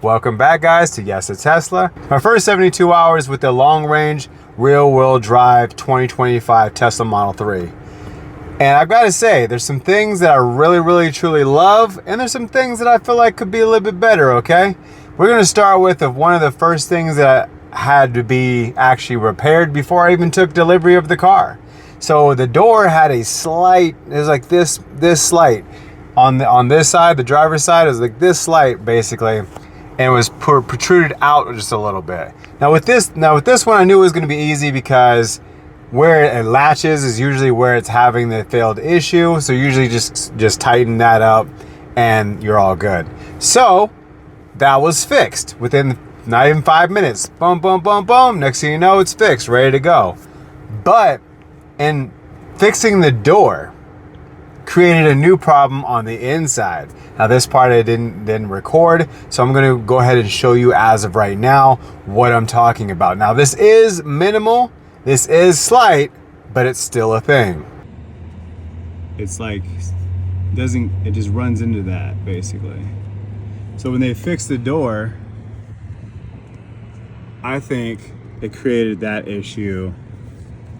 Welcome back, guys, to Yes a Tesla. My first 72 hours with the long range rear wheel drive 2025 Tesla Model 3. And I've got to say, there's some things that I really truly love, and there's some things that I feel like could be a little bit better, okay? We're going to start with one of the first things that had to be actually repaired before I even took delivery of the car. So the door had a slight, it was like this slight on this side, the driver's side, it was like this slight basically, and it was protruded out just a little bit. Now with this one, I knew it was going to be easy because where it latches is usually where it's having the failed issue. So usually just tighten that up and you're all good. So that was fixed within not even 5 minutes. Boom, boom, boom, boom. Next thing you know, it's fixed, ready to go. But in fixing the door created a new problem on the inside. Now this part I didn't record, so I'm going to go ahead and show you as of right now what I'm talking about. Now this is minimal. This is slight, but it's still a thing. It's like, it just runs into that, basically. So when they fixed the door, I think it created that issue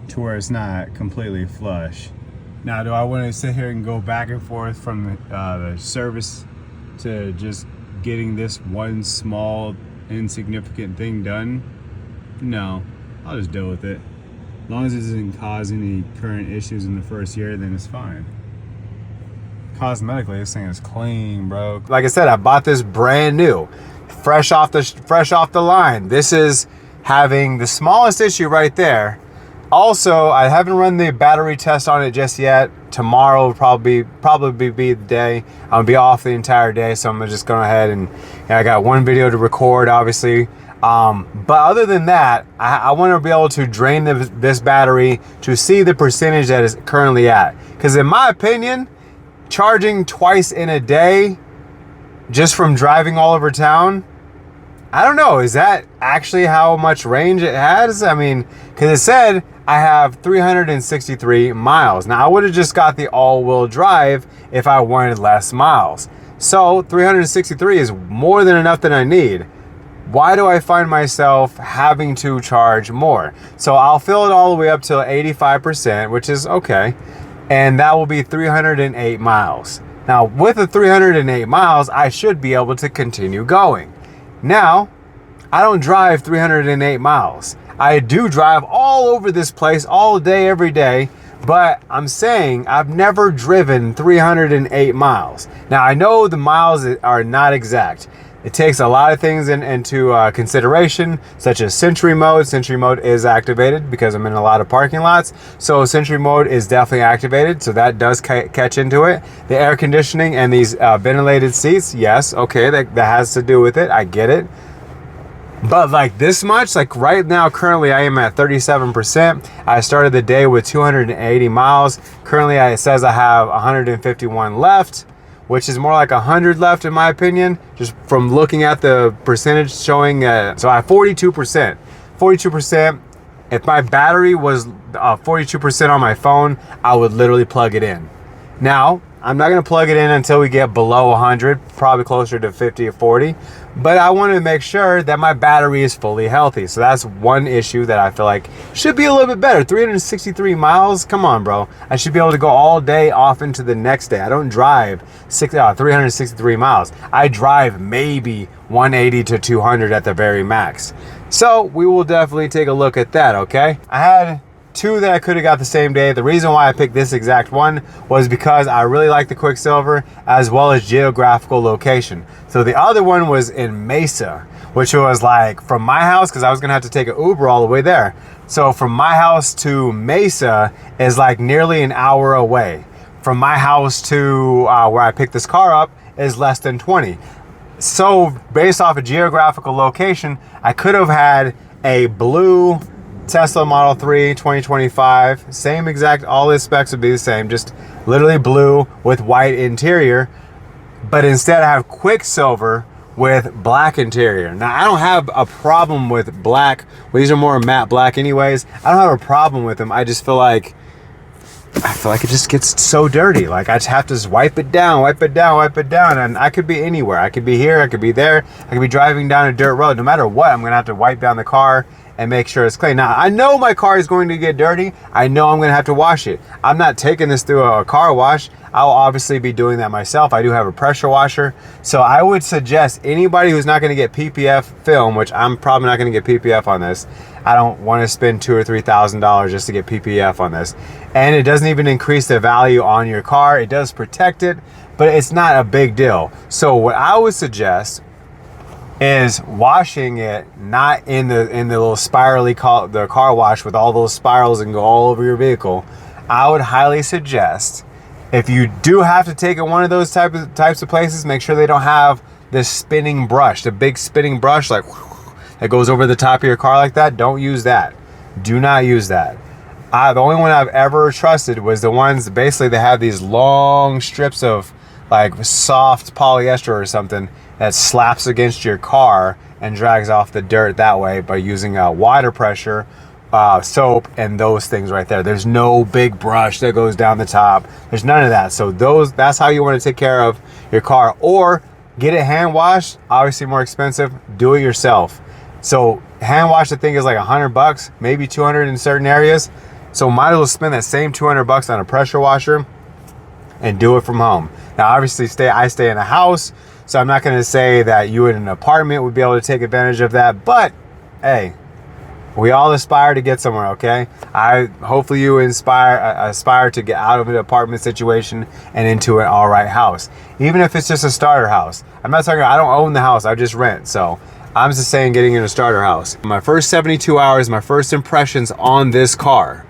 to where it's not completely flush. Now, do I want to sit here and go back and forth from the service to just getting this one small, insignificant thing done? No, I'll just deal with it. As long as it doesn't cause any current issues in the first year, then it's fine. Cosmetically, this thing is clean, bro. Like I said, I bought this brand new, fresh off the line. This is having the smallest issue right there. Also, I haven't run the battery test on it just yet. Tomorrow will probably be the day. I'm gonna be off the entire day, so I'm gonna just go ahead and I got one video to record, obviously. But other than that, I want to be able to drain this battery to see the percentage that it's currently at. Because in my opinion, charging twice in a day just from driving all over town, I don't know, is that actually how much range it has? I mean, because it said I have 363 miles. Now I would have just got the all-wheel drive if I wanted less miles. So 363 is more than enough that I need. Why do I find myself having to charge more? So I'll fill it all the way up to 85%, which is okay. And that will be 308 miles. Now with the 308 miles, I should be able to continue going. Now, I don't drive 308 miles. I do drive all over this place all day, every day, but I'm saying I've never driven 308 miles. Now I know the miles are not exact. It takes a lot of things into consideration, such as Sentry mode. Sentry mode is activated because I'm in a lot of parking lots. So Sentry mode is definitely activated. So that does catch into it. The air conditioning and these ventilated seats, yes, okay, that has to do with it. I get it. But like this much, like right now, currently I am at 37%. I started the day with 280 miles. Currently it says I have 151 left, which is more like 100 left in my opinion, just from looking at the percentage showing. So I have 42%. 42%. If my battery was 42% on my phone, I would literally plug it in. Now, I'm not going to plug it in until we get below 100, probably closer to 50 or 40. But I want to make sure that my battery is fully healthy. So that's one issue that I feel like should be a little bit better. 363 miles, come on, bro. I should be able to go all day off into the next day. I don't drive 363 miles. I drive maybe 180 to 200 at the very max. So we will definitely take a look at that, okay? I had two that I could have got the same day. The reason why I picked this exact one was because I really like the Quicksilver as well as geographical location. So the other one was in Mesa, which was like from my house, because I was gonna have to take an Uber all the way there. So from my house to Mesa is like nearly an hour away. From my house to where I picked this car up is less than 20. So based off of geographical location, I could have had a blue Tesla Model 3 2025, same exact, all the specs would be the same, just literally blue with white interior, but instead I have Quicksilver with black interior. Now I don't have a problem with black, well, these are more matte black anyways. I don't have a problem with them. I just feel like I feel like it just gets so dirty. Like I just have to just wipe it down, wipe it down, wipe it down. And I could be anywhere. I could be here, I could be there. I could be driving down a dirt road. No matter what, I'm gonna have to wipe down the car and make sure it's clean. Now, I know my car is going to get dirty. I know I'm gonna have to wash it. I'm not taking this through a car wash. I'll obviously be doing that myself. I do have a pressure washer. So I would suggest anybody who's not gonna get PPF film, which I'm probably not gonna get PPF on this. I don't wanna spend $2,000 or $3,000 just to get PPF on this. And it doesn't even increase the value on your car. It does protect it, but it's not a big deal. So what I would suggest is washing it not in the little spirally the car wash with all those spirals and go all over your vehicle. I would highly suggest, if you do have to take it one of those types of places, make sure they don't have this spinning brush, the big spinning brush like that goes over the top of your car like that. Don't use that. Do not use that. The only one I've ever trusted was the ones basically they have these long strips of like soft polyester or something that slaps against your car and drags off the dirt that way by using water pressure, soap, and those things right there. There's no big brush that goes down the top. There's none of that. So that's how you want to take care of your car. Or get it hand washed, obviously more expensive. Do it yourself. So hand wash, I think, is like $100, maybe 200 in certain areas. So might as well spend that same $200 on a pressure washer and do it from home. Now, obviously, I stay in a house, so I'm not going to say that you in an apartment would be able to take advantage of that. But hey, we all aspire to get somewhere, okay? Hopefully you aspire to get out of an apartment situation and into an all right house, even if it's just a starter house. I'm not talking. I don't own the house. I just rent. So I'm just saying, getting in a starter house. My first 72 hours, my first impressions on this car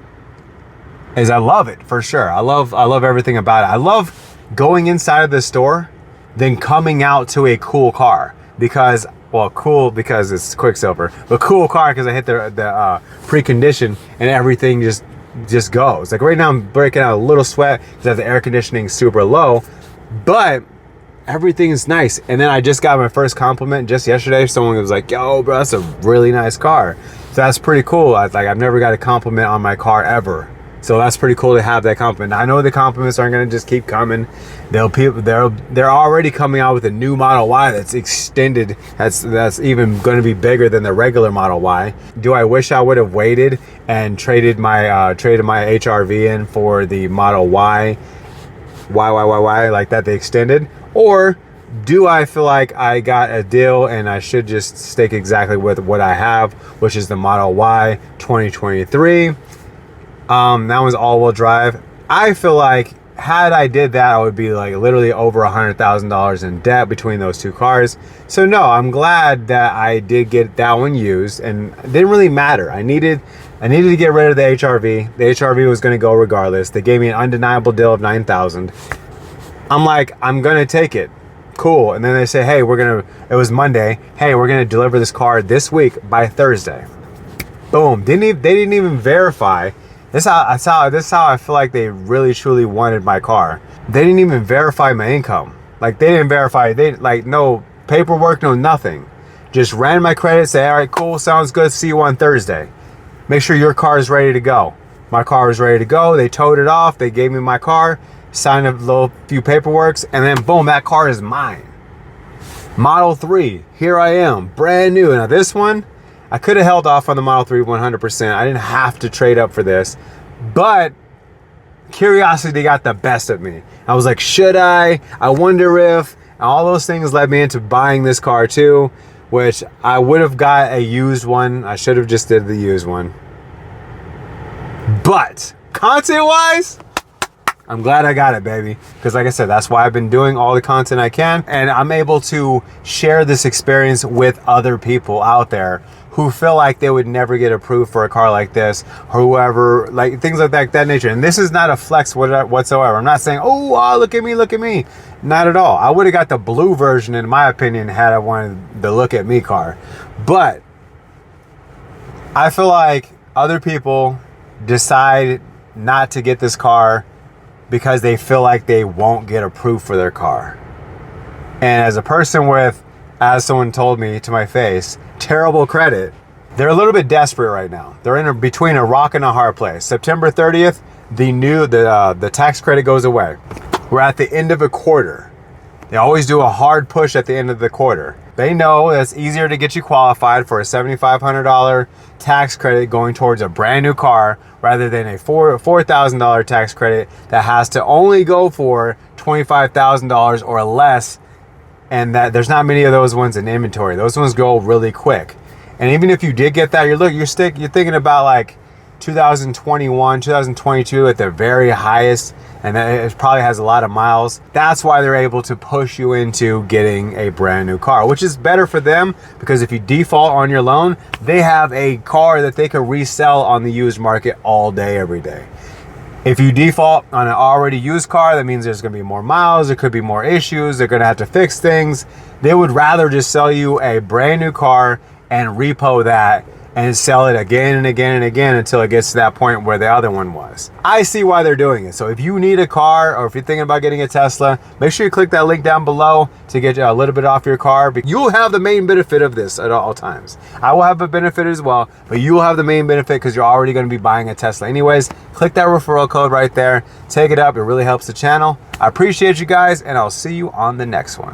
is I love it for sure. I love everything about it. I love going inside of the store, then coming out to a cool car because, well, cool because it's Quicksilver, but cool car because I hit the precondition and everything just goes. Like right now I'm breaking out a little sweat because the air conditioning is super low, but everything's nice. And then I just got my first compliment just yesterday. Someone was like, yo, bro, that's a really nice car. So that's pretty cool. I've never got a compliment on my car ever. So that's pretty cool to have that compliment. I know the compliments aren't going to just keep coming. They're already coming out with a new Model Y that's extended. That's even going to be bigger than the regular Model Y. Do I wish I would have waited and traded my HRV in for the Model Y like that they extended? Or do I feel like I got a deal and I should just stick exactly with what I have, which is the Model Y 2023? That was all-wheel drive. I feel like had I did that, I would be like literally over $100,000 in debt between those two cars. So no, I'm glad that I did get that one used, and it didn't really matter. I needed to get rid of the HRV. The HRV was going to go regardless. They gave me an undeniable deal of $9,000. I'm like, I'm going to take it. Cool. And then they say, hey, it was Monday. Hey, we're going to deliver this car this week by Thursday. Boom. They didn't even verify. This is how I feel like they really truly wanted my car. They didn't even verify my income. Like they didn't verify, no paperwork, no nothing. Just ran my credit, say, all right, cool, sounds good, see you on Thursday. Make sure your car is ready to go. My car was ready to go. They towed it off. They gave me my car, signed a few paperworks, and then boom, that car is mine. Model 3, here I am, brand new. Now this one, I could have held off on the Model 3 100%. I didn't have to trade up for this, but curiosity got the best of me. I was like, should I? I wonder if. And all those things led me into buying this car too, which I would have got a used one. I should have just did the used one. But content-wise, I'm glad I got it, baby. Because like I said, that's why I've been doing all the content I can. And I'm able to share this experience with other people out there who feel like they would never get approved for a car like this, or whoever, like things like that nature. And this is not a flex whatsoever. I'm not saying, oh, look at me. Not at all. I would have got the blue version, in my opinion, had I wanted the look at me car. But I feel like other people decide not to get this car because they feel like they won't get approved for their car. And as a person with, as someone told me to my face, terrible credit, they're a little bit desperate right now. They're between a rock and a hard place. September 30th, the tax credit goes away. We're at the end of a quarter. They always do a hard push at the end of the quarter. They know that it's easier to get you qualified for a $7,500 tax credit going towards a brand new car rather than a $4,000 tax credit that has to only go for $25,000 or less, and that there's not many of those ones in inventory. Those ones go really quick. And even if you did get that, you're thinking about like 2021, 2022 at the very highest, and it probably has a lot of miles. That's why they're able to push you into getting a brand new car, which is better for them because if you default on your loan, they have a car that they can resell on the used market all day, every day. If you default on an already used car, that means there's gonna be more miles, there could be more issues, they're gonna have to fix things. They would rather just sell you a brand new car and repo that and sell it again and again and again until it gets to that point where the other one was. I see why they're doing it. So if you need a car or if you're thinking about getting a Tesla, make sure you click that link down below to get a little bit off your car. You'll have the main benefit of this at all times. I will have a benefit as well, but you will have the main benefit because you're already going to be buying a Tesla anyways. Click that referral code right there. Take it up. It really helps the channel. I appreciate you guys, and I'll see you on the next one.